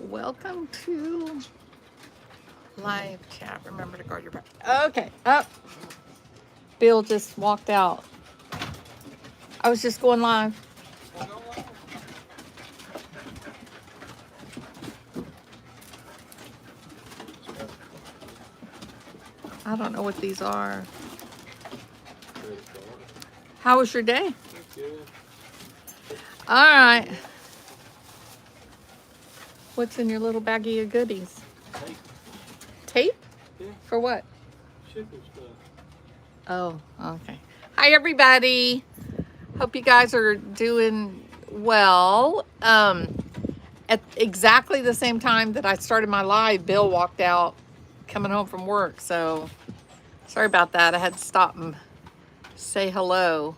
Welcome to live chat. Remember to guard your back. Okay, up. Bill just walked out. I was just going live. I don't know what these are. How was your day? All right. What's in your little baggie of goodies? Tape. Tape? Yeah. For what? Shipping stuff. Oh, okay. Hi, everybody. Hope you guys are doing well. At exactly the same time that I started my live, Bill walked out coming home from work. So sorry about that. I had to stop and say hello.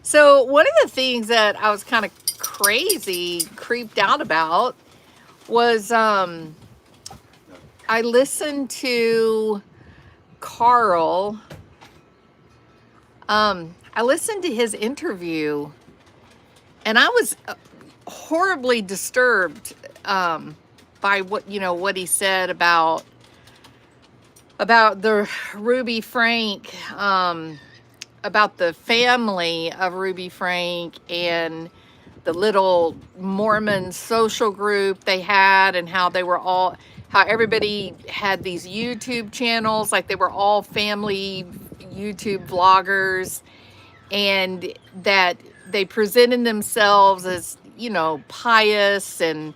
So one of the things that I was kind of creeped out about was I listened to Carl. I listened to his interview, and I was horribly disturbed by what he said about the Ruby Frank, about the family of Ruby Frank and the little Mormon social group they had, and how everybody had these YouTube channels, like they were all family YouTube vloggers, and that they presented themselves as, pious and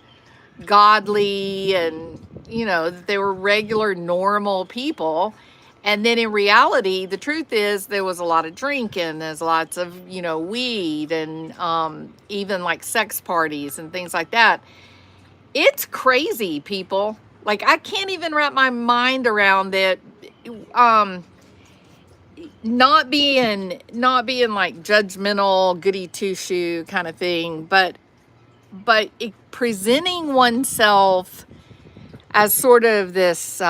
godly, and, that they were regular, normal people. And then in reality, the truth is there was a lot of drinking, there's lots of, weed, and even like sex parties and things like that. It's crazy, people. Like, I can't even wrap my mind around it. Not being like judgmental, goody two shoe kind of thing, but presenting oneself as sort of this,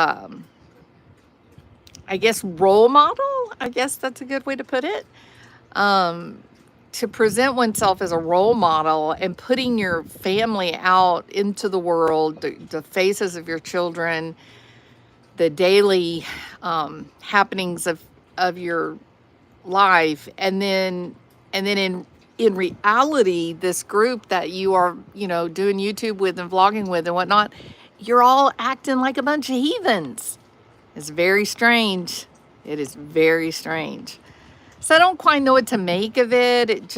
I guess, role model. I guess that's a good way to put it. To present oneself as a role model and putting your family out into the world, the faces of your children, the daily happenings of your life, and then in reality, this group that you are, doing YouTube with and vlogging with and whatnot, you're all acting like a bunch of heathens. It's very strange. It is very strange. So I don't quite know what to make of it.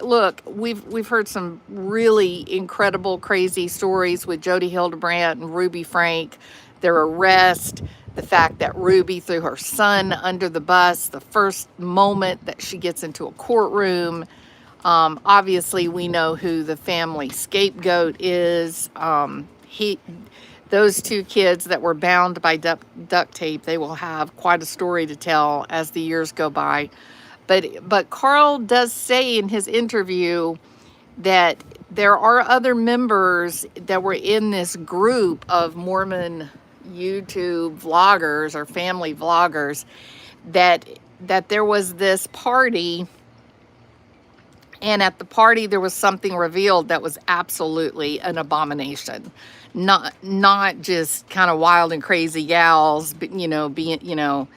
Look, we've heard some really incredible, crazy stories with Jody Hildebrandt and Ruby Frank, their arrest, the fact that Ruby threw her son under the bus the first moment that she gets into a courtroom. Obviously, we know who the family scapegoat is. Those two kids that were bound by duct tape, they will have quite a story to tell as the years go by. But Carl does say in his interview that there are other members that were in this group of Mormon YouTube vloggers or family vloggers, that there was this party, and at the party there was something revealed that was absolutely an abomination. Not just kind of wild and crazy gals, but being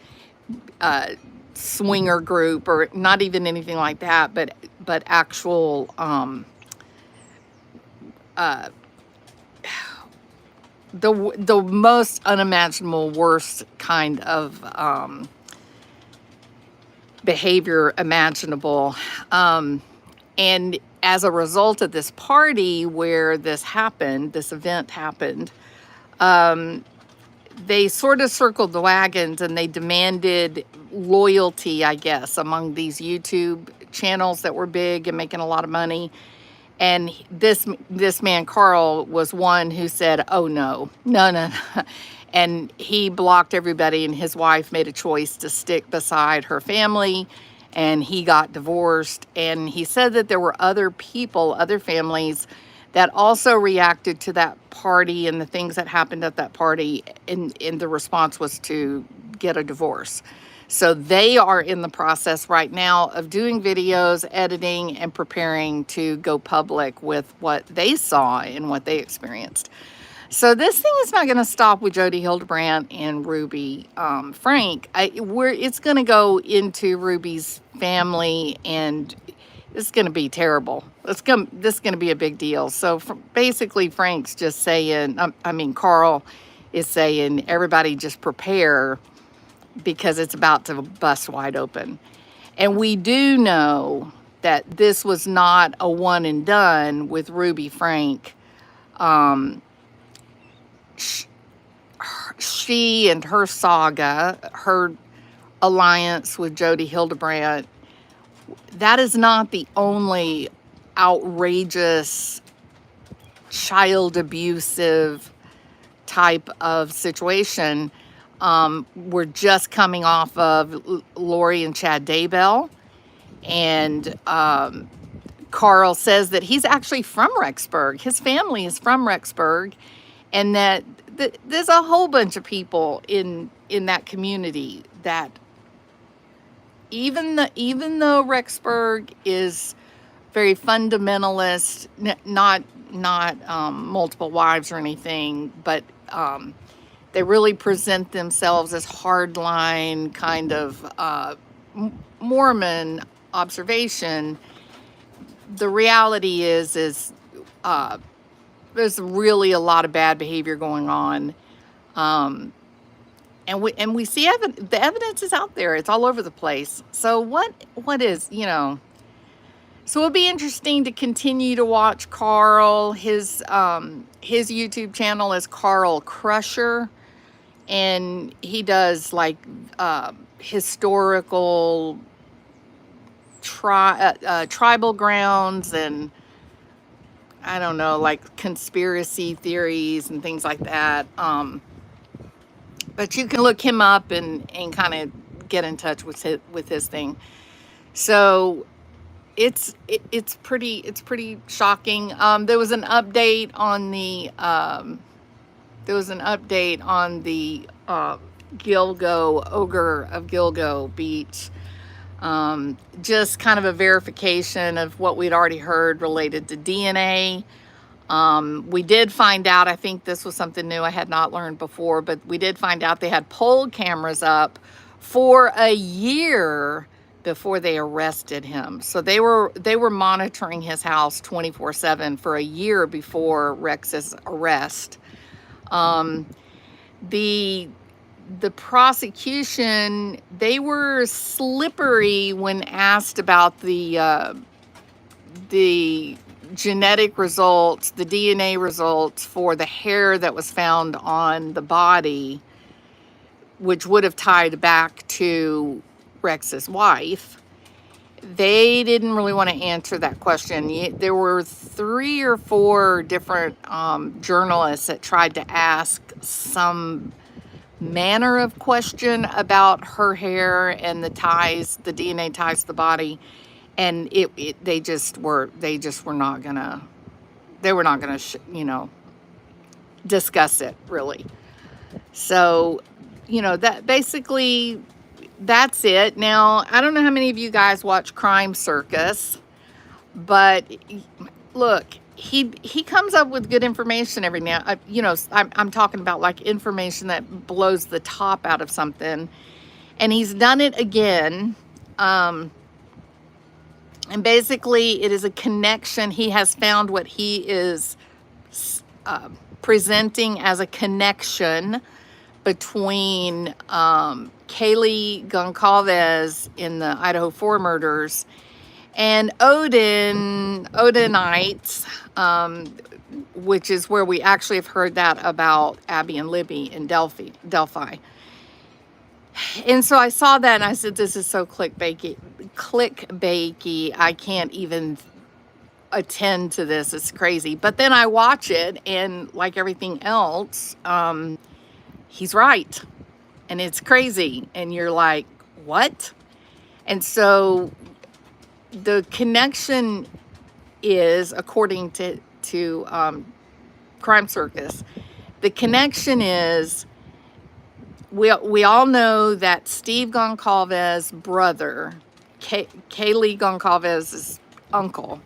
swinger group, or not even anything like that, but actual the most unimaginable, worst kind of behavior imaginable. And as a result of this party where this event happened, they sort of circled the wagons and they demanded loyalty, I guess, among these YouTube channels that were big and making a lot of money. And this man, Carl, was one who said, oh, no. And he blocked everybody, and his wife made a choice to stick beside her family, and he got divorced. And he said that there were other people, other families, that also reacted to that party and the things that happened at that party, and the response was to get a divorce. So they are in the process right now of doing videos, editing, and preparing to go public with what they saw and what they experienced. So this thing is not going to stop with Jody Hildebrandt and Ruby Frank. It's going to go into Ruby's family, and it's going to be terrible. This is going to be a big deal. So basically, Frank's just saying, Carl is saying, everybody just prepare because it's about to bust wide open. And we do know that this was not a one and done with Ruby Frank. She and her saga, her alliance with Jody Hildebrandt, that is not the only outrageous child abusive type of situation. We're just coming off of Lori and Chad Daybell, and Carl says that he's actually from Rexburg. His family is from Rexburg, and that there's a whole bunch of people in that community that even though Rexburg is very fundamentalist, not multiple wives or anything, but they really present themselves as hardline kind of Mormon observation. The reality is there's really a lot of bad behavior going on, and we see the evidence is out there. It's all over the place. So what is, So it'll be interesting to continue to watch Carl. His YouTube channel is Carl Crusher, and he does like historical tribal grounds, and I don't know, like conspiracy theories and things like that. But you can look him up and kind of get in touch with his thing. So it's pretty shocking. There was an update on the Gilgo, Ogre of Gilgo Beach. Just kind of a verification of what we'd already heard related to DNA. We did find out, I think this was something new I had not learned before, but we did find out they had pole cameras up for a year before they arrested him. So they were monitoring his house 24/7 for a year before Rex's arrest. The prosecution, they were slippery when asked about the genetic results, the DNA results for the hair that was found on the body, which would have tied back to Rex's wife. They didn't really want to answer that question. There were 3 or 4 different journalists that tried to ask some manner of question about her hair and the DNA ties to the body, and they were not gonna discuss it really. So that basically, that's it. Now, I don't know how many of you guys watch Crime Circus, but look, he comes up with good information every now. I'm talking about like information that blows the top out of something, and he's done it again. And basically, it is a connection. He has found what he is presenting as a connection between Kaylee Goncalves in the Idaho 4 murders and Odinites, which is where we actually have heard that about Abby and Libby in Delphi. And so I saw that and I said, this is so clickbaity. I can't even attend to this. It's crazy. But then I watch it, and like everything else, he's right. And it's crazy. And you're like, what? And so the connection is, according to Crime Circus, the connection is, we all know that Steve Goncalves' brother, Kaylee Goncalves' uncle,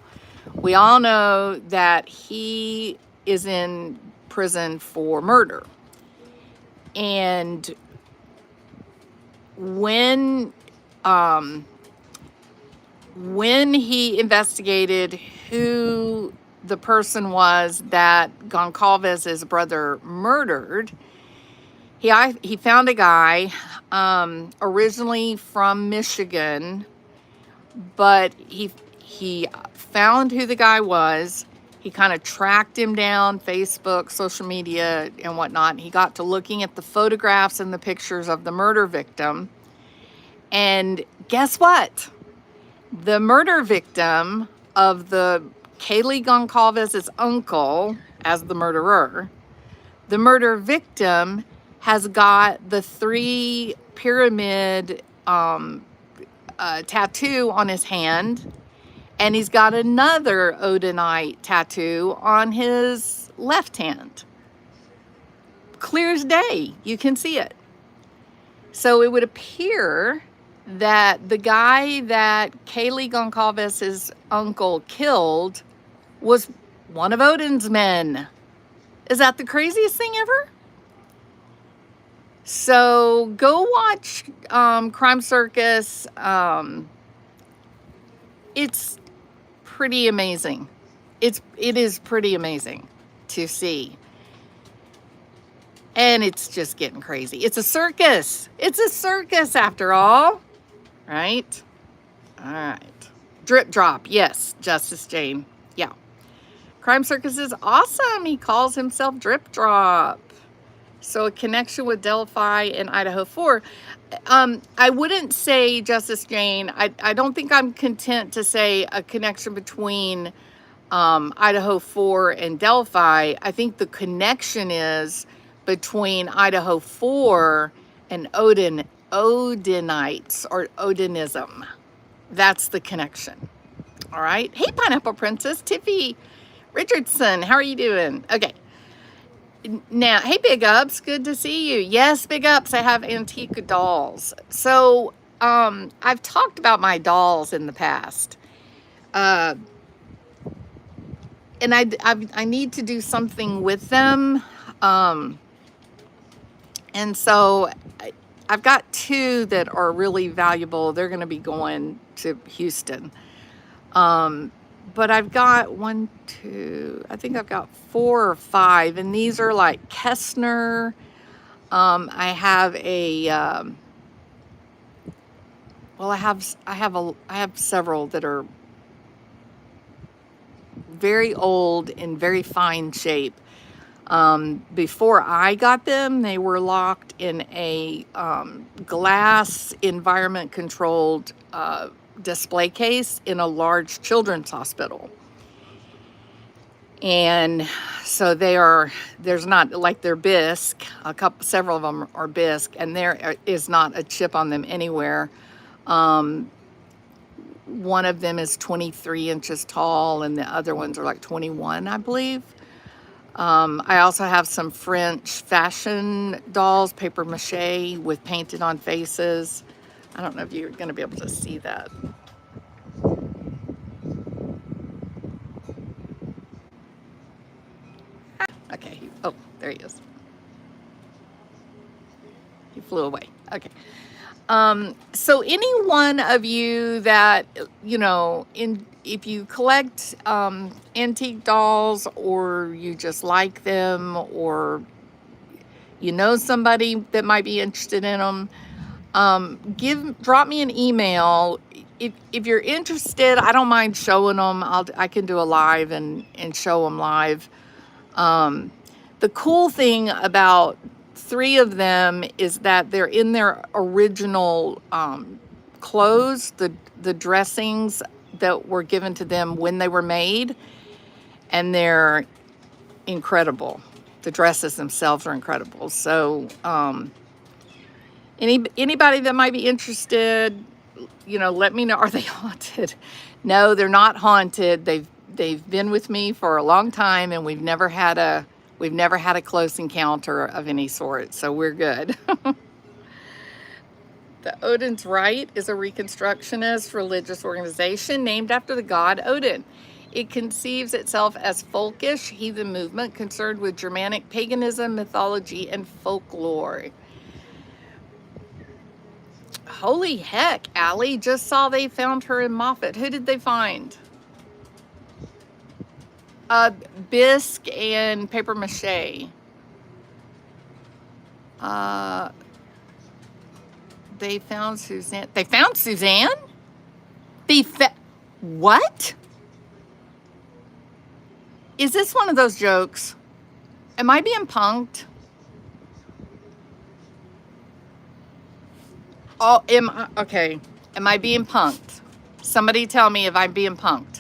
we all know that he is in prison for murder. And when he investigated who the person was that Goncalves' brother murdered, he found a guy originally from Michigan, but he found who the guy was. He kind of tracked him down, Facebook, social media, and whatnot. He got to looking at the photographs and the pictures of the murder victim. And guess what? The murder victim of the Kaylee Goncalves' uncle as the murderer, the murder victim has got the 3 pyramid tattoo on his hand, and he's got another Odinite tattoo on his left hand. Clear as day, you can see it. So it would appear that the guy that Kaylee Goncalves' uncle killed was one of Odin's men. Is that the craziest thing ever? So go watch Crime Circus. It's pretty amazing. It is pretty amazing to see. And it's just getting crazy. It's a circus. It's a circus after all. Right? All right. Drip drop. Yes, Justice Jane. Yeah. Crime Circus is awesome. He calls himself Drip Drop. So a connection with Delphi and Idaho 4. I wouldn't say, Justice Jane, I don't think I'm content to say a connection between Idaho 4 and Delphi. I think the connection is between Idaho 4 and Odinites or Odinism. That's the connection. All right. Hey, Pineapple Princess, Tiffy Richardson, how are you doing? Okay. Now, hey, Big Ups, good to see you. Yes, Big Ups, I have antique dolls. So, I've talked about my dolls in the past. And I need to do something with them. And so I've got 2 that are really valuable. They're going to be going to Houston. But I've got 1, 2, I think I've got 4 or 5, and these are like Kessner. I have a, well, I have several that are very old in very fine shape. Before I got them, they were locked in a glass environment controlled display case in a large children's hospital. And so there's not, like, they're bisque, several of them are bisque, and there is not a chip on them anywhere. One of them is 23 inches tall, and the other ones are like 21, I believe. I also have some French fashion dolls, paper mache with painted on faces. I don't know if you're going to be able to see that. Okay. Oh, there he is. He flew away. Okay. So any one of you that, if you collect antique dolls, or you just like them, or you know somebody that might be interested in them, drop me an email. If you're interested, I don't mind showing them. I can do a live and show them live. The cool thing about 3 of them is that they're in their original clothes, the dressings that were given to them when they were made, and they're incredible. The dresses themselves are incredible. So anybody that might be interested, let me know. Are they haunted? No, they're not haunted. They've been with me for a long time, and we've never had a close encounter of any sort, so we're good. The Odin's Rite is a Reconstructionist religious organization named after the god Odin. It conceives itself as folkish heathen movement concerned with Germanic paganism, mythology, and folklore. Holy heck, Allie, just saw they found her in Moffat. Who did they find? Bisque and paper mache. They found Suzanne. They found Suzanne? What? Is this one of those jokes? Am I being punked? Oh, okay. Am I being punked? Somebody tell me if I'm being punked.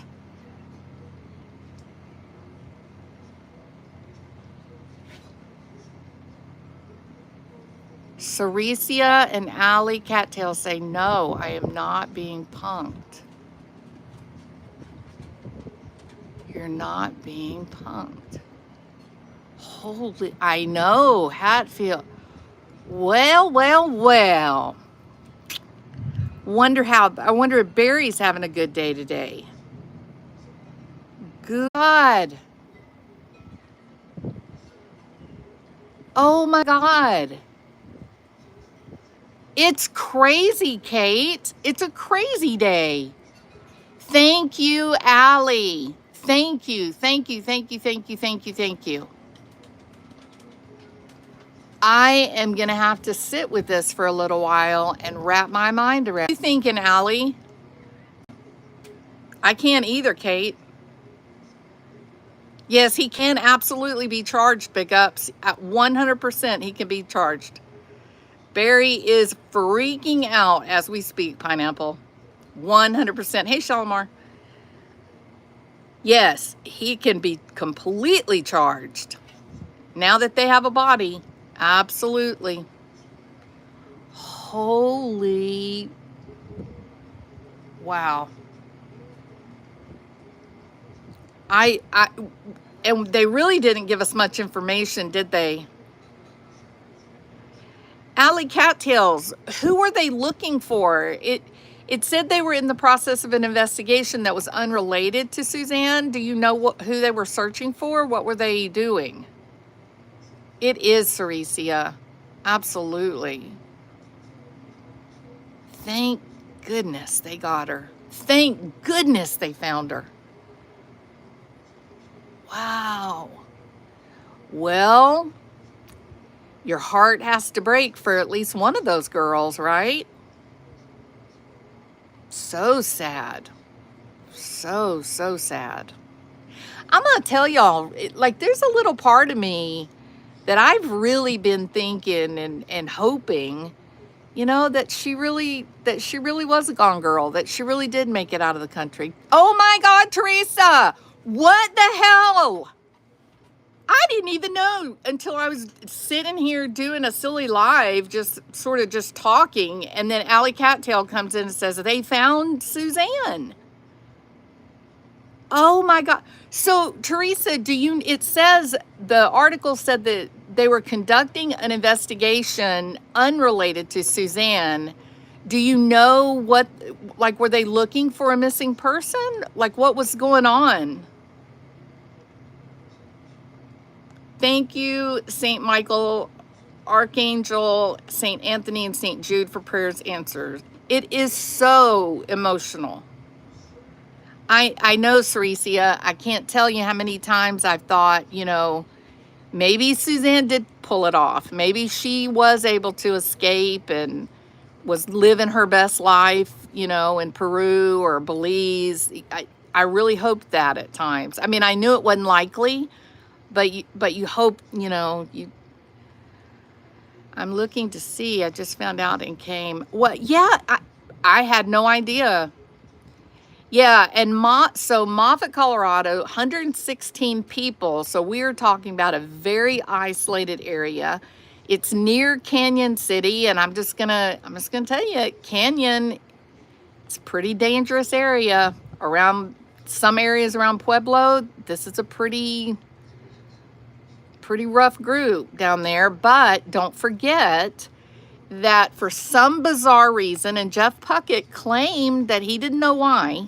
Ceresia and Allie Cattail say, no, I am not being punked. You're not being punked. Holy, I know, Hatfield. Well. I wonder if Barry's having a good day today. God. Oh my God. It's crazy, Kate. It's a crazy day. Thank you, Allie. Thank you. I am going to have to sit with this for a little while and wrap my mind around. What are you thinking, Allie? I can't either, Kate. Yes, he can absolutely be charged, Big Ups. At 100%, he can be charged. Barry is freaking out as we speak, Pineapple. 100%. Hey, Shalimar. Yes, he can be completely charged. Now that they have a body, absolutely. Holy, wow. And they really didn't give us much information, did they? Alley Cattails, who were they looking for? It said they were in the process of an investigation that was unrelated to Suzanne. Do you know who they were searching for? What were they doing? It is Ceresia. Absolutely. Thank goodness they got her. Thank goodness they found her. Wow. Well, your heart has to break for at least one of those girls, right? So sad. So sad. I'm going to tell y'all, like, there's a little part of me that I've really been thinking and hoping, you know, that she really was a gone girl, that she really did make it out of the country. Oh my God, Teresa, what the hell? I didn't even know until I was sitting here doing a silly live, just sort of just talking. And then Alley Cattail comes in and says, they found Suzanne. Oh my God. So Teresa, it says, the article said that they were conducting an investigation unrelated to Suzanne. Do you know what, like, were they looking for a missing person? Like, what was going on? Thank you, St. Michael, Archangel, St. Anthony, and St. Jude for prayers answered. It is so emotional. I know, Ceresia, I can't tell you how many times I've thought, you know, maybe Suzanne did pull it off. Maybe she was able to escape and was living her best life, you know, in Peru or Belize. I really hoped that at times. I mean, I knew it wasn't likely, but you hope, you know, I'm looking to see. I just found out and came. Well, yeah, I had no idea. Yeah, and so Moffat, Colorado, 116 people. So we're talking about a very isolated area. It's near Canyon City, and I'm just gonna tell you, Canyon, it's a pretty dangerous area. Around some areas around Pueblo, this is a pretty rough group down there. But don't forget that for some bizarre reason, and Jeff Puckett claimed that he didn't know why,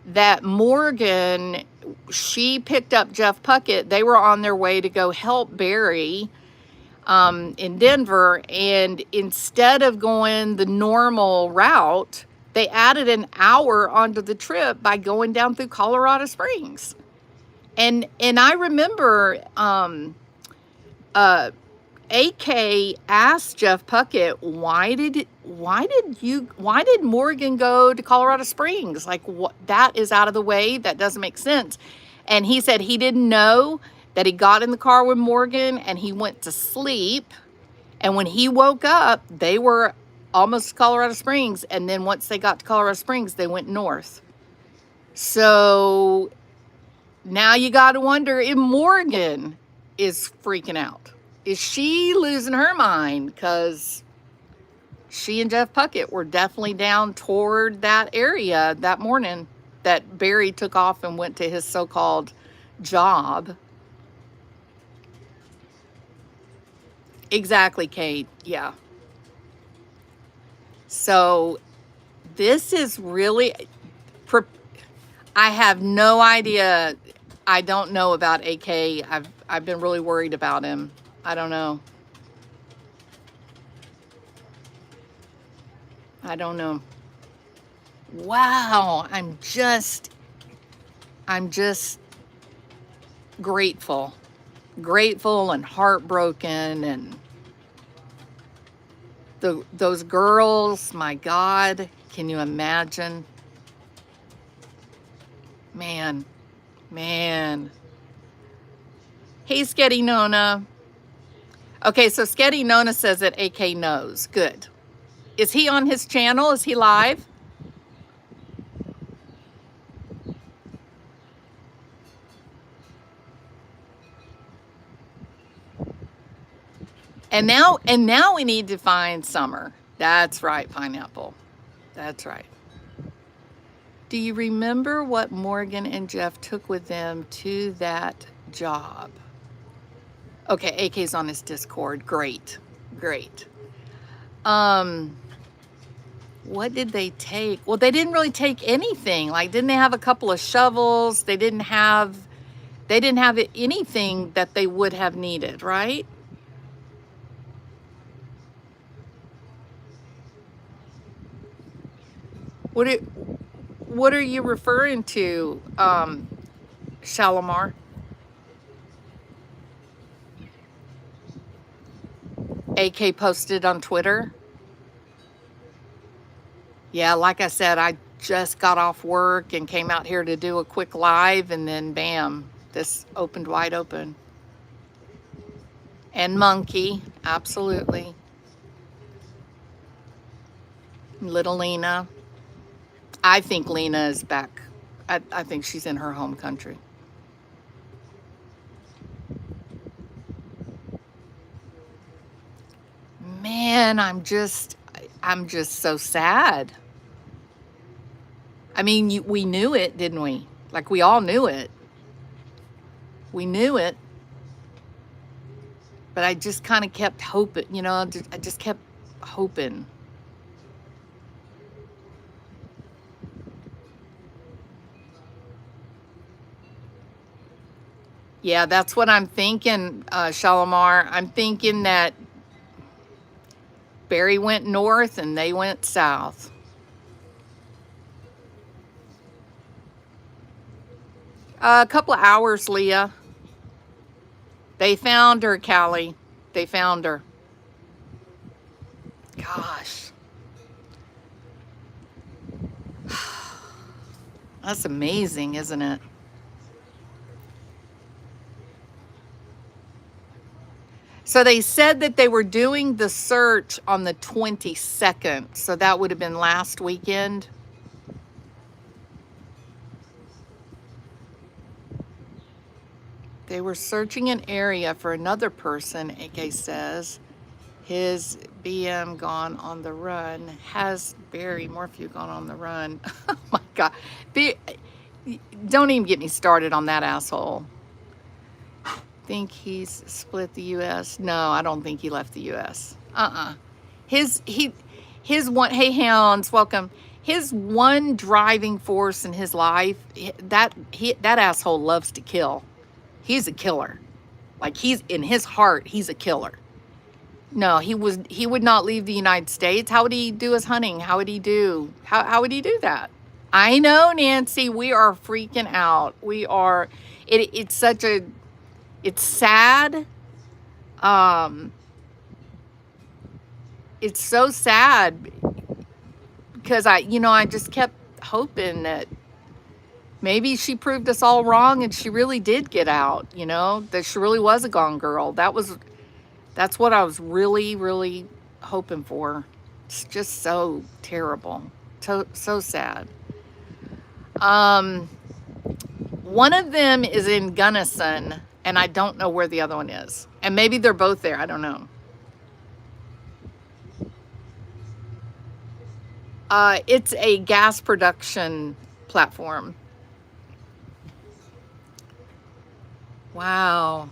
that Morgan, she picked up Jeff Puckett. They were on their way to go help Barry in Denver. And instead of going the normal route, they added an hour onto the trip by going down through Colorado Springs. And I remember AK asked Jeff Puckett, why did Morgan go to Colorado Springs? Like, what, that is out of the way. That doesn't make sense. And he said he didn't know that he got in the car with Morgan and he went to sleep. And when he woke up, they were almost to Colorado Springs. And then once they got to Colorado Springs, they went north. So now you got to wonder if Morgan is freaking out. Is she losing her mind? Because she and Jeff Puckett were definitely down toward that area that morning that Barry took off and went to his so-called job. Exactly, Kate. Yeah. So this is really, I have no idea. I don't know about AK. I've been really worried about him. I don't know. I don't know. Wow, I'm just grateful and heartbroken, and those girls, my God, can you imagine? Man. Hey, Sketty Nona. Okay, so Sketty Nona says that AK knows. Good. Is he on his channel? Is he live? And now we need to find Summer. That's right, Pineapple. That's right. Do you remember what Morgan and Jeff took with them to that job? Okay, AK's on his Discord. Great. What did they take? Well, they didn't really take anything. Like, didn't they have a couple of shovels? They didn't have anything that they would have needed, right? What are you referring to, Shalimar? AK posted on Twitter. Yeah, like I said, I just got off work and came out here to do a quick live, and then bam, this opened wide open. And Monkey, absolutely. Little Lena. I think Lena is back. I think she's in her home country. Man, I'm just so sad. I mean, we knew it, didn't we? Like, we all knew it. We knew it. But I just kind of kept hoping, I just kept hoping. Yeah, that's what I'm thinking, Shalimar. I'm thinking that Barry went north and they went south. A couple of hours, Leah. They found her, Callie. They found her. Gosh. That's amazing, isn't it? So they said that they were doing the search on the 22nd. So that would have been last weekend. They were searching an area for another person, AK says. His BM gone on the run. Has Barry Morphew gone on the run? Oh my God. Don't even get me started on that asshole. Think he's split the U.S.? No, I don't think he left the U.S. His one, hey Hounds, welcome. his one driving force in his life, that asshole loves to kill. He's a killer. Like, he's in his heart, he's a killer. No, he would not leave the United States. How would he do his hunting? How would he do that? I know, Nancy, we are freaking out. We are, it's such a, it's sad. It's so sad because I just kept hoping that maybe she proved us all wrong and she really did get out, that she really was a gone girl. That's what I was really, really hoping for. It's just so terrible. So sad. One of them is in Gunnison, and I don't know where the other one is. And maybe they're both there. I don't know. It's a gas production platform. Wow.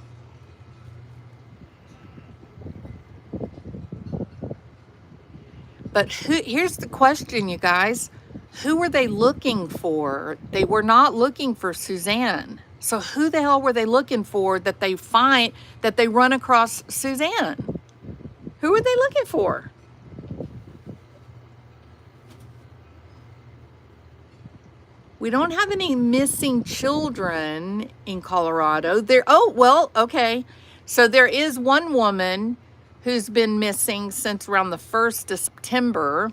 But here's the question, you guys. Who were they looking for? They were not looking for Suzanne. So who the hell were they looking for that they run across Suzanne? Who were they looking for? We don't have any missing children in Colorado. Okay. So there is one woman who's been missing since around the 1st of September.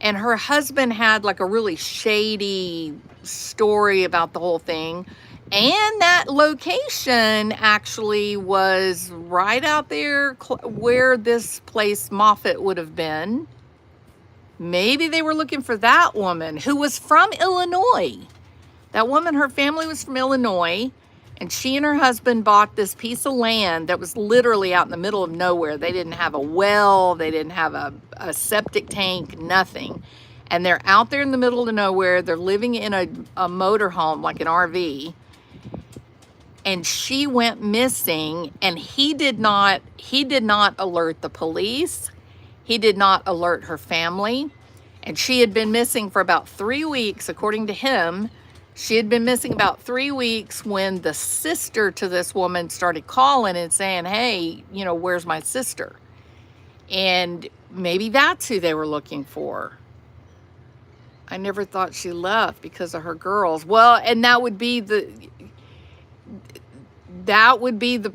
And her husband had like a really shady story about the whole thing. And that location actually was right out there where this place Moffett would have been. Maybe they were looking for that woman who was from Illinois. That woman, her family was from Illinois. And she and her husband bought this piece of land that was literally out in the middle of nowhere. They didn't have a well. They didn't have a septic tank, nothing. And they're out there in the middle of nowhere. They're living in a motorhome, like an RV. And she went missing, and he did not alert the police. He did not alert her family. And she had been missing for about 3 weeks, according to him. She had been missing about 3 weeks when the sister to this woman started calling and saying, hey, where's my sister? And maybe that's who they were looking for. I never thought she left because of her girls. Well, and that would be the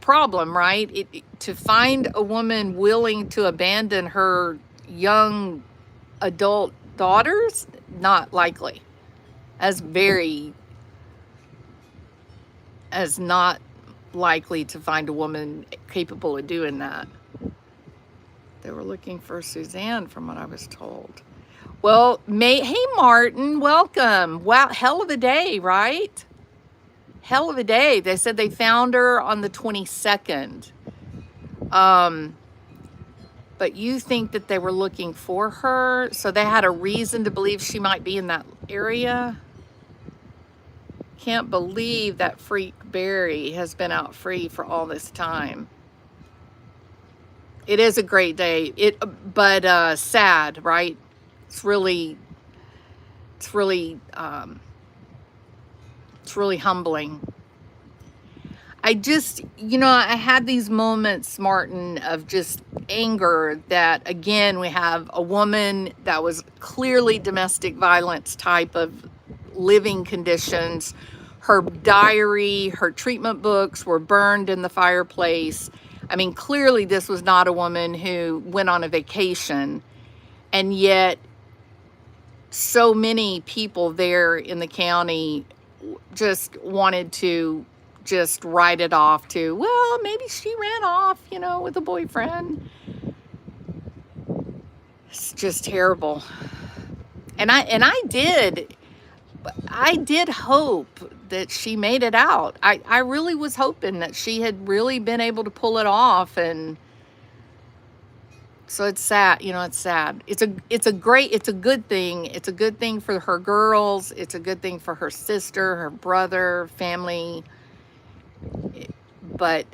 problem, right? To find a woman willing to abandon her young adult daughters, not likely. As not likely to find a woman capable of doing that. They were looking for Suzanne, from what I was told. Well, hey, Martin, welcome. Wow, hell of a day, right? Hell of a day. They said they found her on the 22nd. But you think that they were looking for her, so they had a reason to believe she might be in that area? Can't believe that freak Barry has been out free for all this time. It is a great day. But sad, right? It's really humbling. I had these moments, Martin, of just anger that, again, we have a woman that was clearly domestic violence type of living conditions. Her diary, her treatment books were burned in the fireplace. I mean, clearly this was not a woman who went on a vacation, and yet so many people there in the county just wanted to just write it off to, well, maybe she ran off, with a boyfriend. It's just terrible. And I did hope that she made it out. I really was hoping that she had really been able to pull it off. And so it's sad, it's sad. It's a good thing. It's a good thing for her girls. It's a good thing for her sister, her brother, family. But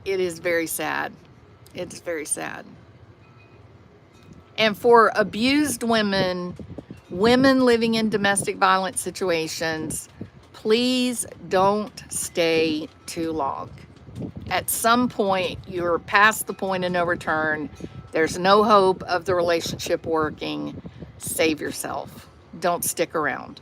it is very sad. It's very sad. And for abused women Women living in domestic violence situations, please don't stay too long. At some point, you're past the point of no return. There's no hope of the relationship working. Save yourself. Don't stick around.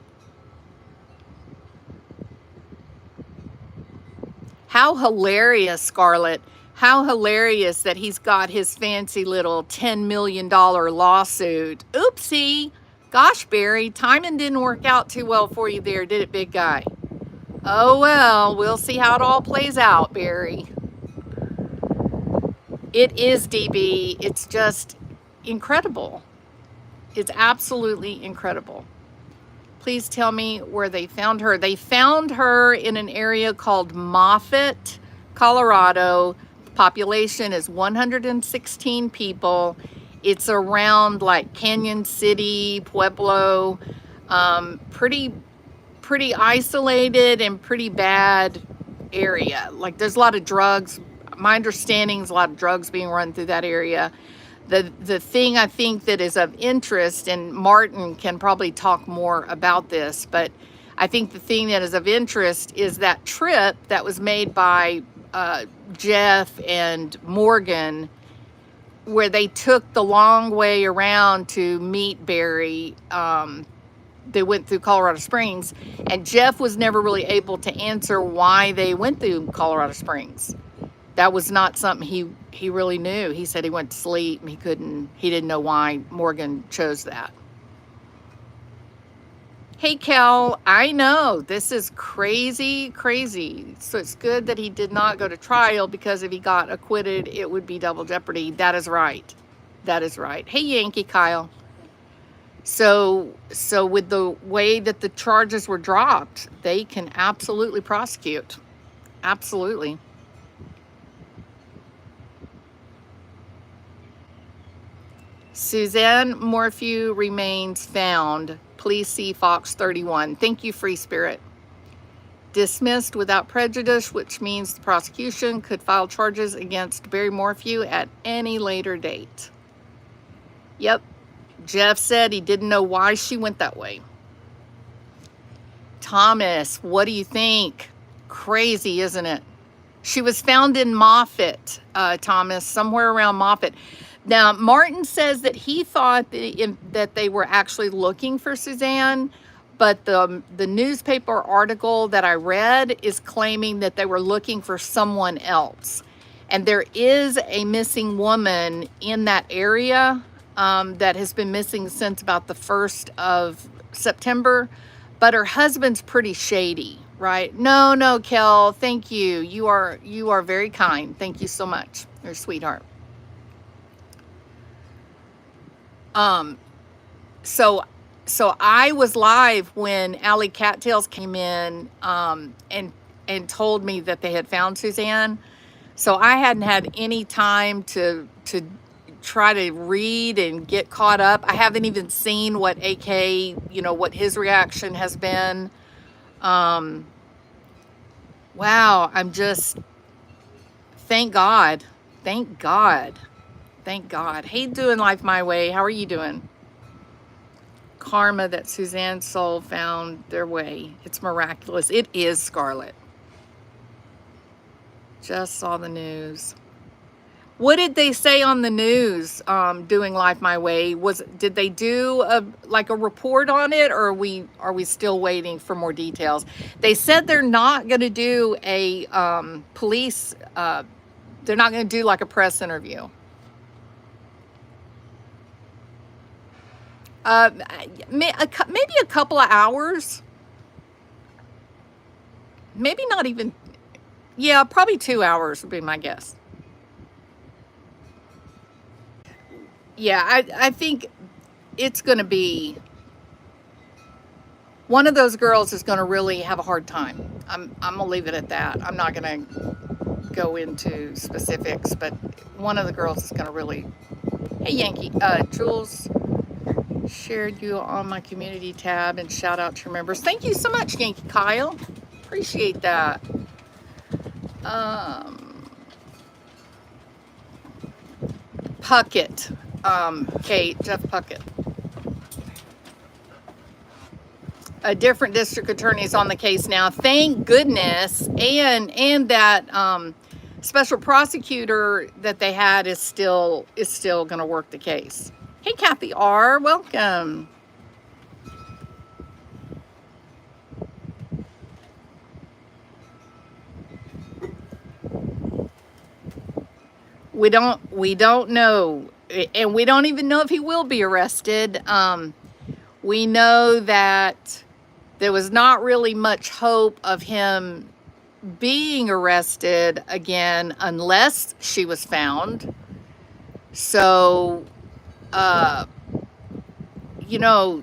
How hilarious, Scarlett. How hilarious that he's got his fancy little $10 million lawsuit. Oopsie. Gosh, Barry, timing didn't work out too well for you there, did it, big guy? Oh, well, we'll see how it all plays out, Barry. It is, DB. It's just incredible. It's absolutely incredible. Please tell me where they found her. They found her in an area called Moffett, Colorado. The population is 116 people. It's around like Canyon City, Pueblo. Pretty isolated and pretty bad area. Like there's a lot of drugs. My understanding is a lot of drugs being run through that area. The thing I think that is of interest, and Martin can probably talk more about this, but I think the thing that is of interest is that trip that was made by Jeff and Morgan, where they took the long way around to meet Barry. They went through Colorado Springs, and Jeff was never really able to answer why they went through Colorado Springs. That was not something he really knew. He said he went to sleep and he didn't know why Morgan chose that. Hey, Cal, I know this is crazy. So it's good that he did not go to trial, because if he got acquitted, it would be double jeopardy. That is right. Hey, Yankee Kyle. So with the way that the charges were dropped, they can absolutely prosecute. Absolutely. Suzanne Morphew remains found. Please see Fox 31. Thank you, Free Spirit. Dismissed without prejudice, which means the prosecution could file charges against Barry Morphew at any later date. Yep. Jeff said he didn't know why she went that way. Thomas, what do you think? Crazy, isn't it? She was found in Moffett, Thomas, somewhere around Moffett. Now, Martin says that he thought that they were actually looking for Suzanne, but the newspaper article that I read is claiming that they were looking for someone else. And there is a missing woman in that area that has been missing since about the 1st of September, but her husband's pretty shady, right? No, Kel, thank you. You are very kind. Thank you so much. You're a sweetheart. So I was live when Allie Cattails came in and told me that they had found Suzanne. So I hadn't had any time to try to read and get caught up. I haven't even seen what AK, what his reaction has been. Wow, I'm just, thank God. Hey, doing life my way. How are you doing? Karma that Suzanne's soul found their way. It's miraculous. It is, Scarlett. Just saw the news. What did they say on the news, doing life my way? Did they do a report on it, or are we still waiting for more details? They said they're not going to do a police, they're not going to do like a press interview. Maybe a couple of hours. Maybe not even, yeah, probably 2 hours would be my guess. Yeah, I think it's going to be, one of those girls is going to really have a hard time. I'm going to leave it at that. I'm not going to go into specifics, but one of the girls is going to really, hey, Yankee, Jules shared you on my community tab, and shout out to your members. Thank you so much, Yankee Kyle. Appreciate that. Puckett. Kate, Jeff Puckett. a different district attorney is on the case now. Thank goodness. And that special prosecutor that they had is still going to work the case. Hey, Kathy R., welcome. We don't know, and we don't even know if he will be arrested. We know that there was not really much hope of him being arrested again unless she was found. So, you know,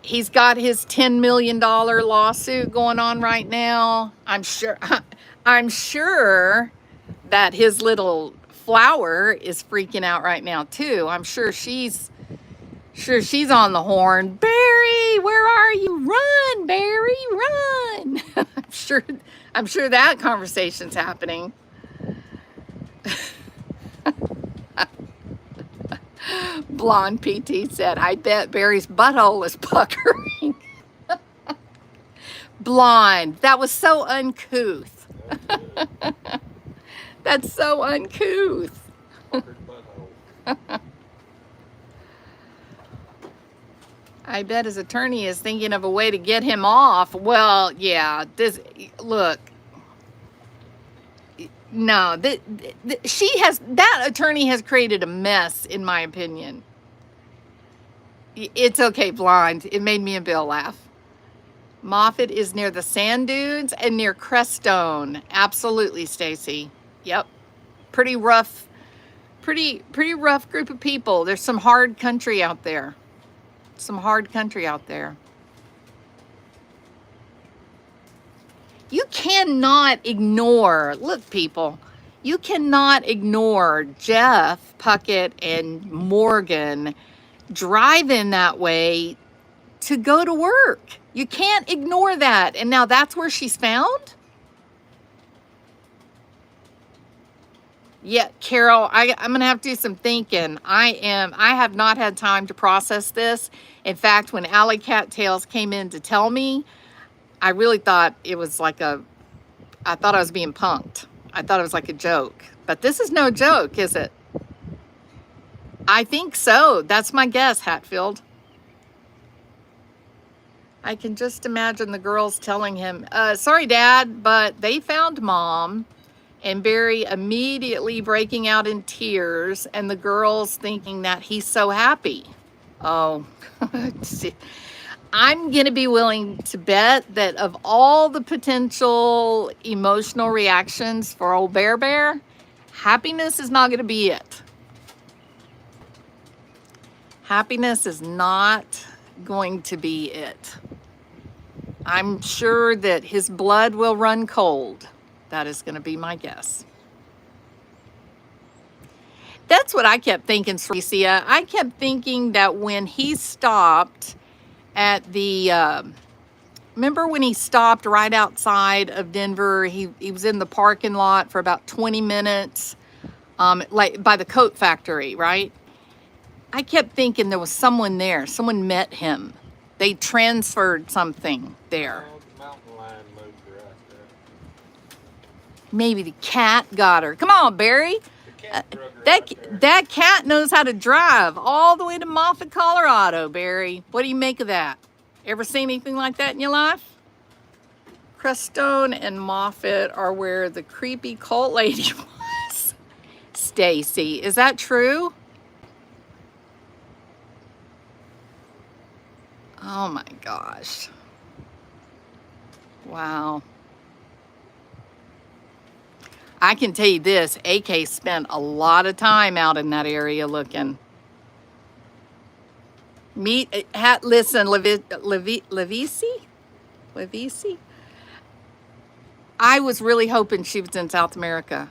he's got his $10 million lawsuit going on right now. I'm sure that his little flower is freaking out right now too. I'm sure she's on the horn. Barry, where are you? Run, Barry, run. I'm sure that conversation's happening. Blonde PT said, I bet Barry's butthole is puckering. Blonde, that was so uncouth. That's so uncouth. I bet his attorney is thinking of a way to get him off. Well, yeah, look. No, that attorney has created a mess, in my opinion. It's okay, Blonde. It made me and Bill laugh. Moffett is near the sand dunes and near Crestone. Absolutely, Stacy. Yep. Pretty rough group of people. There's some hard country out there. You cannot ignore, look, people, you cannot ignore Jeff Puckett and Morgan driving that way to go to work. You can't ignore that. And now that's where she's found? Yeah, Carol, I'm going to have to do some thinking. I have not had time to process this. In fact, when Alley Cattails came in to tell me, I really thought it was I thought I was being punked. I thought it was like a joke. But this is no joke, is it? I think so. That's my guess, Hatfield. I can just imagine the girls telling him, sorry, Dad, but they found Mom. And Barry immediately breaking out in tears, and the girls thinking that he's so happy. Oh, I'm going to be willing to bet that of all the potential emotional reactions for old Bear, happiness is not going to be it. Happiness is not going to be it. I'm sure that his blood will run cold. That is going to be my guess. That's what I kept thinking, Cericia. I kept thinking that when he stopped at the, remember when he stopped right outside of Denver? He was in the parking lot for about 20 minutes, like by the coat factory, right? I kept thinking there was someone there. Someone met him. They transferred something there. Maybe the cat got her. Come on, Barry. That cat knows how to drive all the way to Moffett, Colorado, Barry. What do you make of that? Ever seen anything like that in your life? Crestone and Moffett are where the creepy cult lady was. Stacy, is that true? Oh my gosh. Wow. I can tell you this, AK spent a lot of time out in that area looking. Listen, Levisi? I was really hoping she was in South America.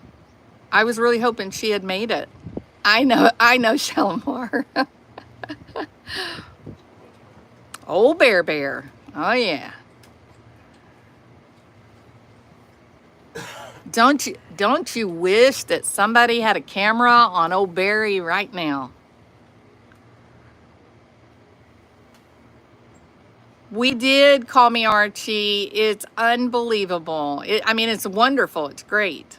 I was really hoping she had made it. I know, Shalimar. Old Bear. Oh, yeah. Don't you wish that somebody had a camera on old Barry right now? We did Call Me Archie. It's unbelievable. I mean, it's wonderful. It's great.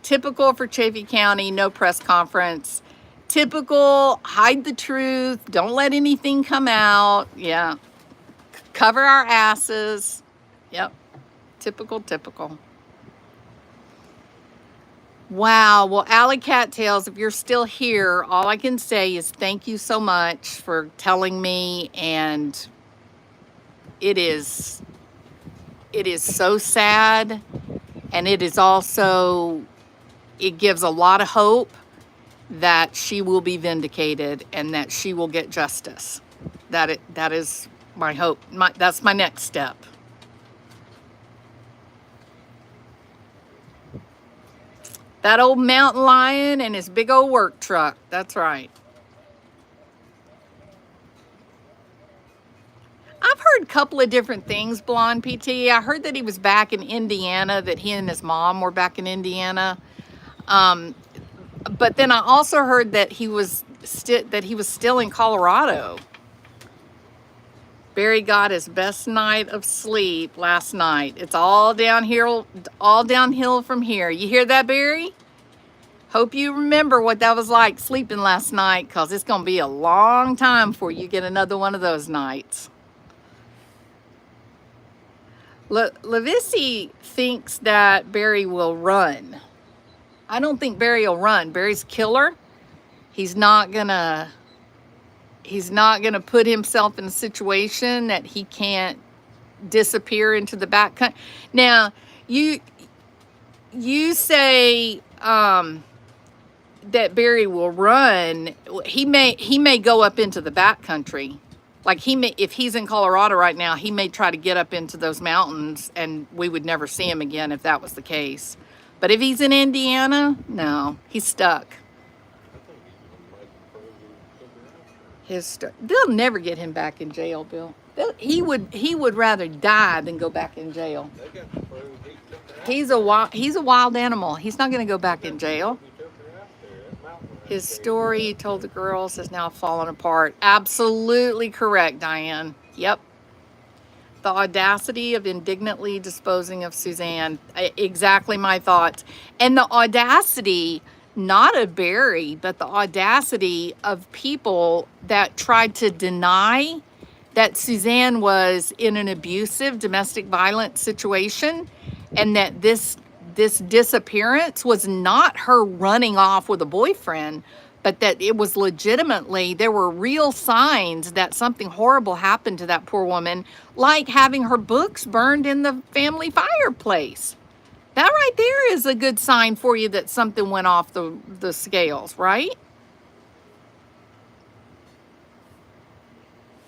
Typical for Chaffee County, no press conference. Typical, hide the truth. Don't let anything come out. Yeah. Cover our asses. Yep. Typical, typical. Wow. Well, Alley Cattails, if you're still here, all I can say is thank you so much for telling me. And it is so sad. And it is also, it gives a lot of hope that she will be vindicated and that she will get justice. That is my hope. That's my next step. That old mountain lion and his big old work truck. That's right. I've heard a couple of different things, Blonde PT. I heard that he was back in Indiana, that he and his mom were back in Indiana. But then I also heard that he was still in Colorado. Barry got his best night of sleep last night. It's all downhill from here. You hear that, Barry? Hope you remember what that was like sleeping last night, because it's going to be a long time before you get another one of those nights. Levissi thinks that Barry will run. I don't think Barry will run. Barry's a killer. He's not gonna put himself in a situation that he can't disappear into the back country. Now, you say that Barry will run. He may go up into the back country. Like if he's in Colorado right now, he may try to get up into those mountains and we would never see him again if that was the case. But if he's in Indiana, no, he's stuck. They'll never get him back in jail, Bill. He would rather die than go back in jail. He's a wild animal. He's not going to go back in jail. His story he told the girls has now fallen apart. Absolutely correct, Diane. Yep. The audacity of indignantly disposing of Suzanne. Exactly my thoughts. And the audacity, not of Barry, but the audacity of people that tried to deny that Suzanne was in an abusive domestic violence situation, and that this disappearance was not her running off with a boyfriend, but that it was legitimately, there were real signs that something horrible happened to that poor woman, like having her books burned in the family fireplace. That right there is a good sign for you that something went off the scales, right?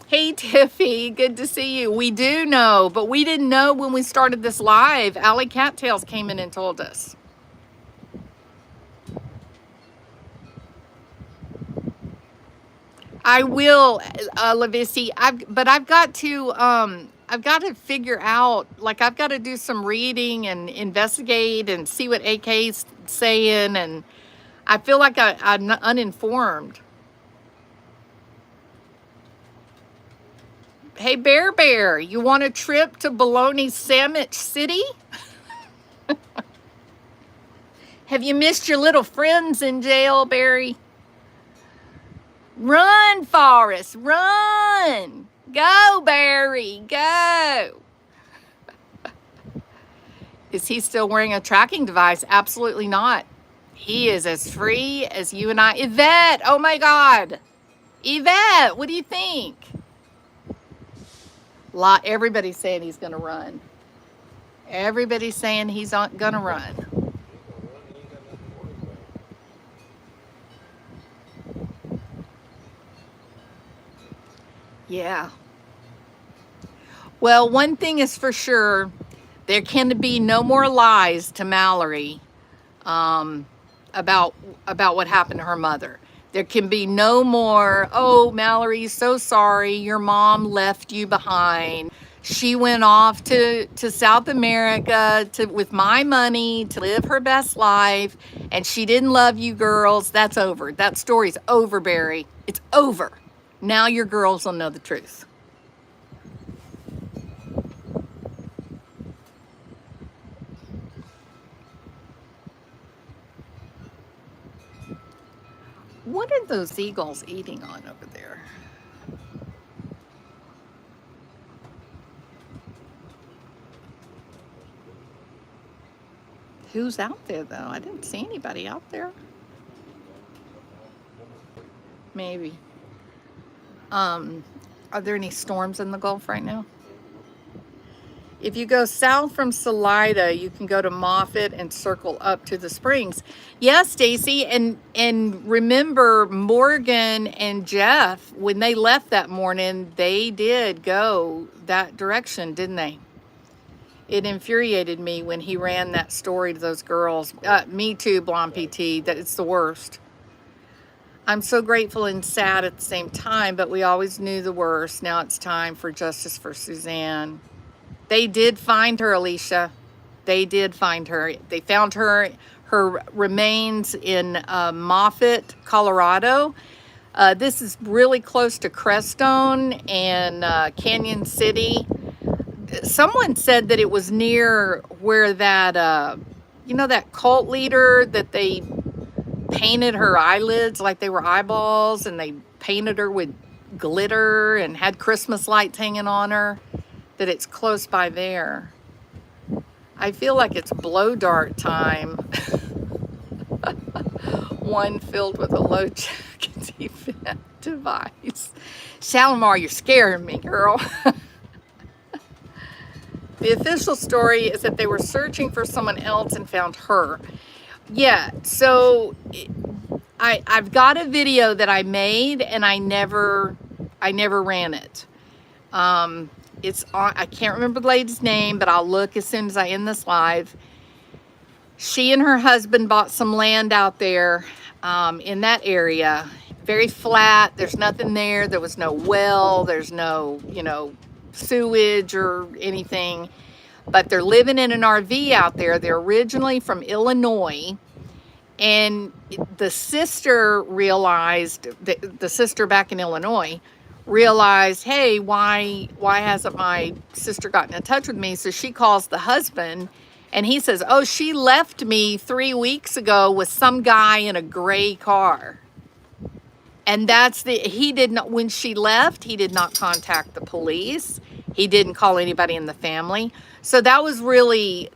Hey, Tiffy, good to see you. We do know, but we didn't know when we started this live. Alley Cattails came in and told us. I will, Levissi. I've got to figure out, like, I've got to do some reading and investigate and see what AK's saying, and I feel like I'm uninformed. Hey, Bear, you want a trip to Baloney Sandwich City? Have you missed your little friends in jail, Barry? Run, Forrest, run. Go, Barry, go. Is he still wearing a tracking device? Absolutely not. He is as free as you and I. Yvette, oh my God. Yvette, what do you think? Everybody's saying he's going to run. Everybody's saying he's going to run. Yeah. Well, one thing is for sure, there can be no more lies to Mallory about what happened to her mother. There can be no more, oh, Mallory, so sorry, your mom left you behind. She went off to South America with my money to live her best life, and she didn't love you girls. That's over. That story's over, Barry. It's over. Now your girls will know the truth. What are those eagles eating on over there? Who's out there though? I didn't see anybody out there. Maybe. Um, are there any storms in the Gulf right now? If you go south from Salida, you can go to Moffett and circle up to the springs. Yeah, Stacy, and remember Morgan and Jeff, when they left that morning, they did go that direction, didn't they? It infuriated me when he ran that story to those girls. Me too, Blonde PT, that it's the worst. I'm so grateful and sad at the same time, but we always knew the worst. Now it's time for justice for Suzanne. They did find her, Alicia. They did find her. They found her remains in Moffett, Colorado. This is really close to Crestone and Canyon City. Someone said that it was near where that, that cult leader that they painted her eyelids like they were eyeballs, and they painted her with glitter and had Christmas lights hanging on her, that it's close by there. I feel like it's blow dart time. One filled with a low jack defense device. Shalimar, you're scaring me, girl. The official story is that they were searching for someone else and found her. Yeah, so I've got a video that I made and I never ran it. It's on, I can't remember the lady's name, but I'll look as soon as I end this live. She and her husband bought some land out there in that area. Very flat, there's nothing there. There was no well, there's no, sewage or anything. But they're living in an RV out there. They're originally from Illinois. And the sister realized, the sister back in Illinois realized, hey, why hasn't my sister gotten in touch with me? So she calls the husband, and he says, oh, she left me 3 weeks ago with some guy in a gray car. And he did not, when she left, he did not contact the police. He didn't call anybody in the family. So that was really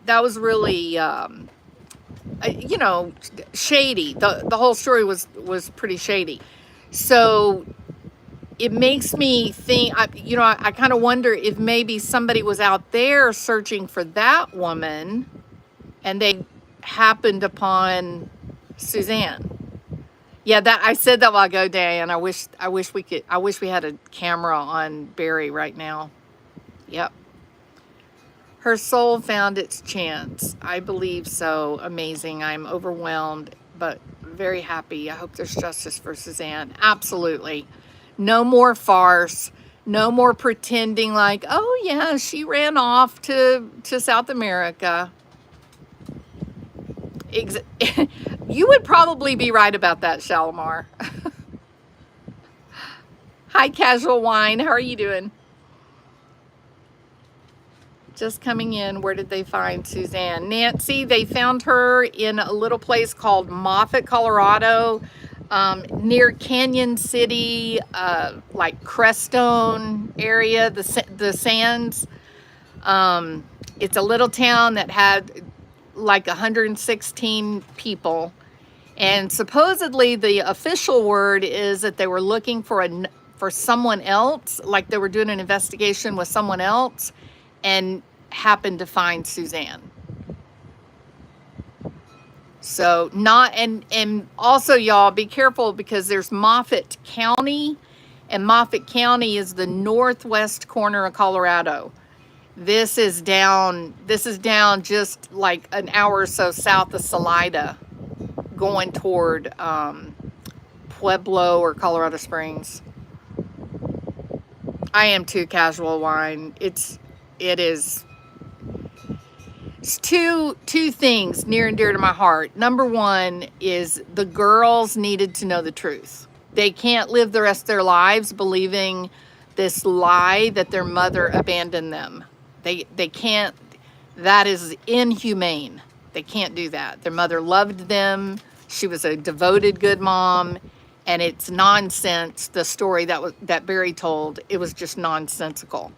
shady. The whole story was pretty shady. So it makes me think, I kind of wonder if maybe somebody was out there searching for that woman and they happened upon Suzanne. Yeah, that I said that a while ago, Dan. I wish we had a camera on Barry right now. Yep. Her soul found its chance. I believe so. Amazing. I'm overwhelmed, but very happy. I hope there's justice for Suzanne. Absolutely. No more farce. No more pretending like, oh yeah, she ran off to South America. You would probably be right about that, Shalimar. Hi, Casual Wine. How are you doing? Just coming in. Where did they find Suzanne? Nancy, they found her in a little place called Moffett, Colorado, near Canyon City, like Crestone area, the Sands. It's a little town that had like 116 people. And supposedly the official word is that they were looking for someone else, like they were doing an investigation with someone else, and happened to find Suzanne. So and also y'all be careful, because there's Moffett County, and Moffett County is the northwest corner of Colorado. This is down just like an hour or so south of Salida, going toward Pueblo or Colorado Springs. I am too, Casual Wine. It's two things near and dear to my heart. Number one is the girls needed to know the truth. They can't live the rest of their lives believing this lie that their mother abandoned them. They can't. That is inhumane. They can't do that. Their mother loved them. She was a devoted, good mom, and it's nonsense. The story that Barry told, it was just nonsensical.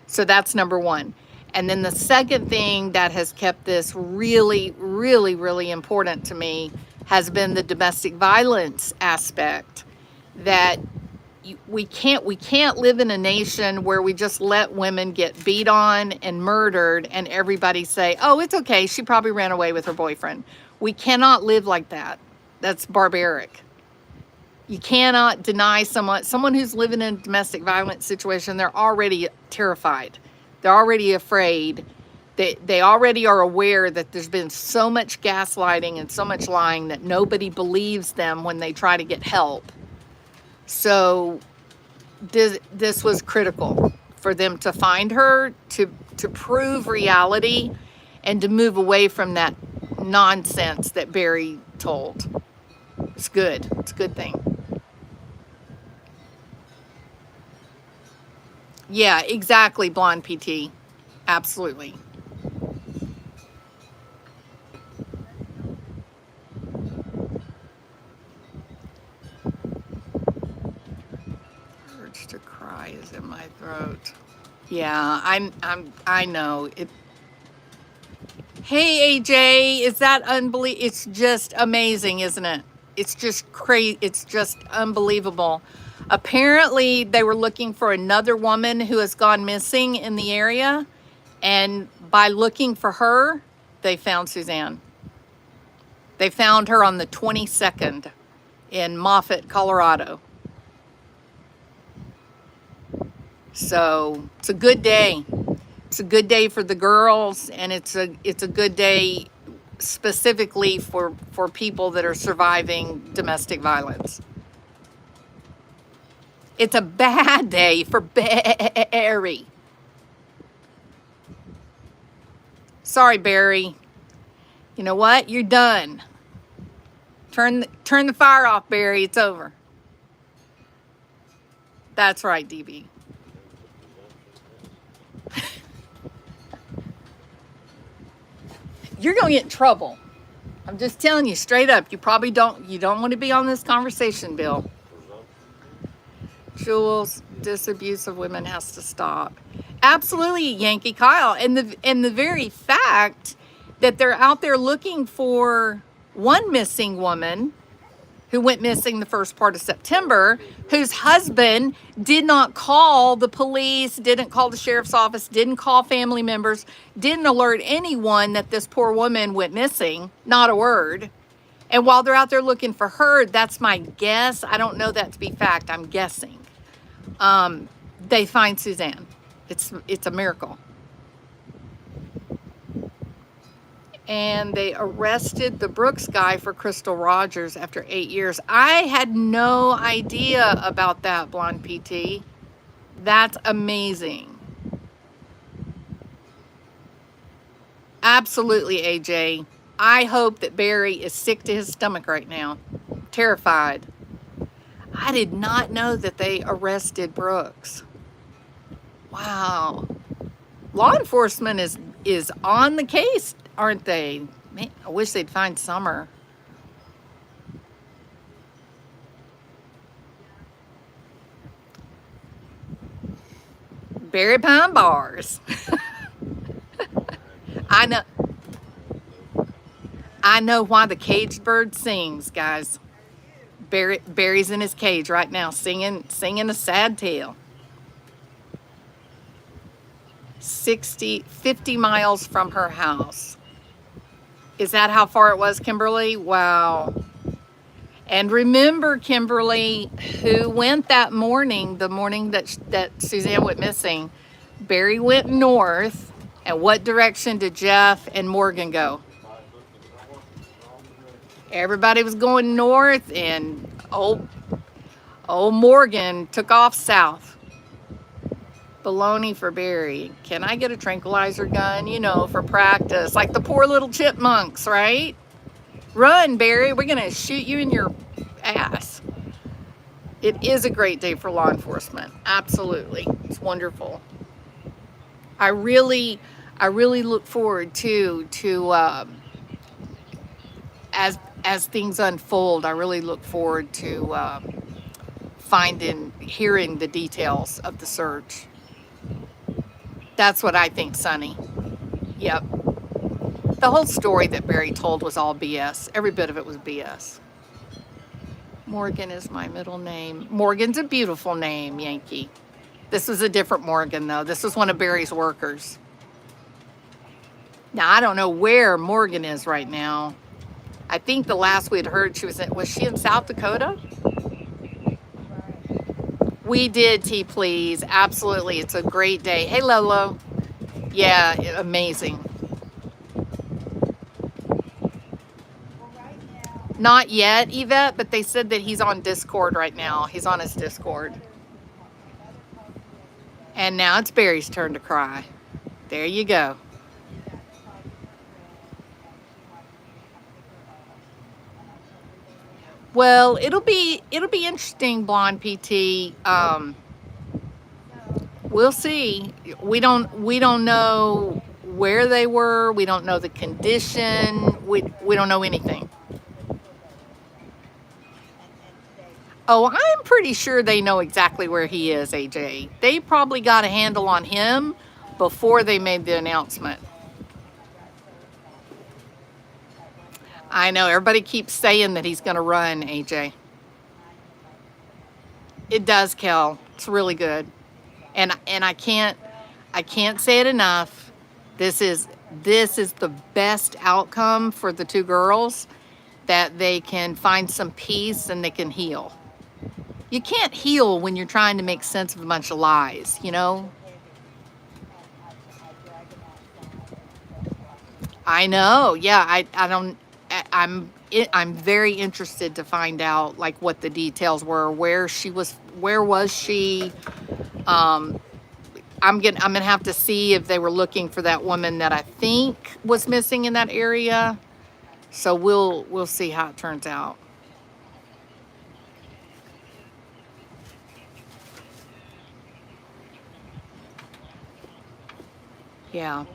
So that's number one. And then the second thing that has kept this really, really, really important to me has been the domestic violence aspect. That we can't live in a nation where we just let women get beat on and murdered and everybody say, oh, it's okay, she probably ran away with her boyfriend. We cannot live like that. That's barbaric. You cannot deny someone who's living in a domestic violence situation. They're already terrified. They're already afraid. They already are aware that there's been so much gaslighting and so much lying that nobody believes them when they try to get help. So this was critical for them to find her, to prove reality, and to move away from that nonsense that Barry told. It's good. It's a good thing. Yeah, exactly, Blonde PT. Absolutely. Urge to cry is in my throat. Yeah, I know it. Hey AJ, is that unbelievable? It's just amazing, isn't it? It's just crazy. It's just unbelievable. Apparently, they were looking for another woman who has gone missing in the area, and by looking for her, they found Suzanne. They found her on the 22nd in Moffett, Colorado. So it's a good day. It's a good day for the girls, and it's a good day specifically for people that are surviving domestic violence. It's a bad day for Barry. Sorry, Barry. You know what? You're done. Turn the fire off, Barry. It's over. That's right, DB. You're going to get in trouble. I'm just telling you straight up. You don't want to be on this conversation, Bill. Jules, this abuse of women has to stop. Absolutely, Yankee Kyle. And the very fact that they're out there looking for one missing woman who went missing the first part of September, whose husband did not call the police, didn't call the sheriff's office, didn't call family members, didn't alert anyone that this poor woman went missing, not a word. And while they're out there looking for her, that's my guess. I don't know that to be fact. I'm guessing. They find Suzanne. It's a miracle. And they arrested the Brooks guy for Crystal Rogers after 8 years. I had no idea about that, Blonde PT. That's amazing. Absolutely, AJ. I hope that Barry is sick to his stomach right now. Terrified. I did not know that they arrested Brooks. Wow. Law enforcement is on the case, aren't they? Man, I wish they'd find Summer. Berry Pine Bars. I know why the caged bird sings, guys. Barry's in his cage right now singing a sad tale. 50 miles from her house. Is that how far it was, Kimberly? Wow. And remember, Kimberly, who went that morning, the morning that Suzanne went missing, Barry went north. And what direction did Jeff and Morgan go? Everybody was going north, and old Morgan took off south. Baloney for Barry. Can I get a tranquilizer gun? You know, for practice. Like the poor little chipmunks, right? Run, Barry. We're going to shoot you in your ass. It is a great day for law enforcement. Absolutely. It's wonderful. I really look forward to as things unfold, I really look forward to hearing the details of the search. That's what I think, Sonny. Yep. The whole story that Barry told was all BS. Every bit of it was BS. Morgan is my middle name. Morgan's a beautiful name, Yankee. This was a different Morgan, though. This was one of Barry's workers. Now, I don't know where Morgan is right now. I think the last we had heard, was she in South Dakota? We did, T, please. Absolutely. It's a great day. Hey, Lolo. Yeah, amazing. Not yet, Yvette, but they said that he's on Discord right now. He's on his Discord. And now it's Barry's turn to cry. There you go. Well, it'll be interesting, Blonde PT. We'll see. We don't know where they were. We don't know the condition. We don't know anything. Oh, I'm pretty sure they know exactly where he is, AJ. They probably got a handle on him before they made the announcement. I know everybody keeps saying that he's going to run, AJ. It does, Kel. It's really good. And I can't say it enough. This is the best outcome for the two girls, that they can find some peace and they can heal. You can't heal when you're trying to make sense of a bunch of lies, you know? I know. Yeah, I'm very interested to find out like what the details were, where was she? I'm gonna have to see if they were looking for that woman that I think was missing in that area. So we'll see how it turns out. Yeah.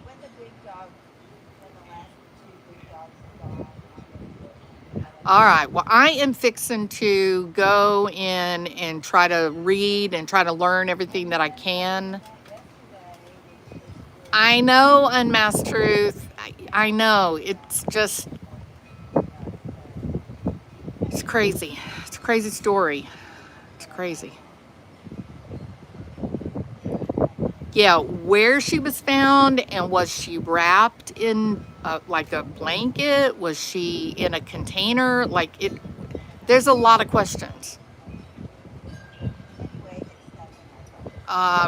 All right. Well, I am fixing to go in and try to read and try to learn everything that I can. I know, Unmasked Truth. I know. It's just, it's crazy. It's a crazy story. It's crazy. Yeah, where she was found, and was she wrapped in like a blanket? Was she in a container? There's a lot of questions.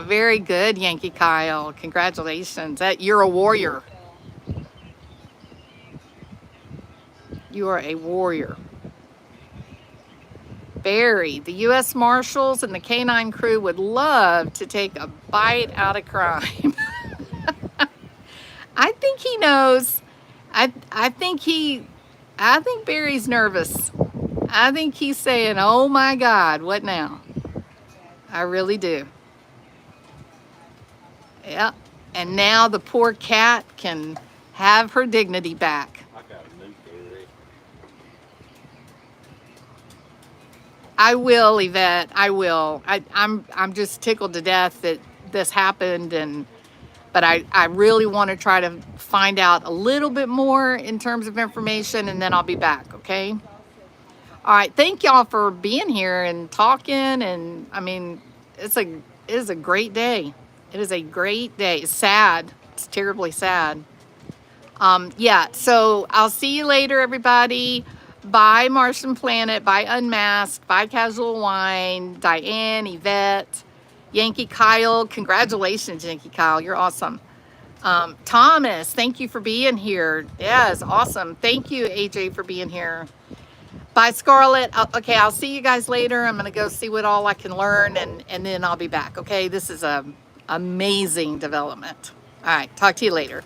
Very good, Yankee Kyle. Congratulations. You're a warrior. You are a warrior. Barry, the U.S. Marshals and the K-9 crew would love to take a bite out of crime. I think he knows. I think Barry's nervous. I think he's saying, "Oh my God, what now?" I really do. Yeah. And now the poor cat can have her dignity back. I will, Yvette. I will. I'm just tickled to death that this happened, but I really want to try to find out a little bit more in terms of information, and then I'll be back, okay? All right, thank y'all for being here and talking, and I mean, it is a great day. It is a great day. It's sad. It's terribly sad. Yeah, so I'll see you later, everybody. Bye, Martian Planet. Bye, Unmasked. Bye, Casual Wine. Diane, Yvette, Yankee Kyle. Congratulations, Yankee Kyle. You're awesome. Thomas, thank you for being here. Yes, awesome. Thank you, AJ, for being here. Bye, Scarlett. Okay, I'll see you guys later. I'm going to go see what all I can learn, and then I'll be back, okay? This is an amazing development. All right, talk to you later.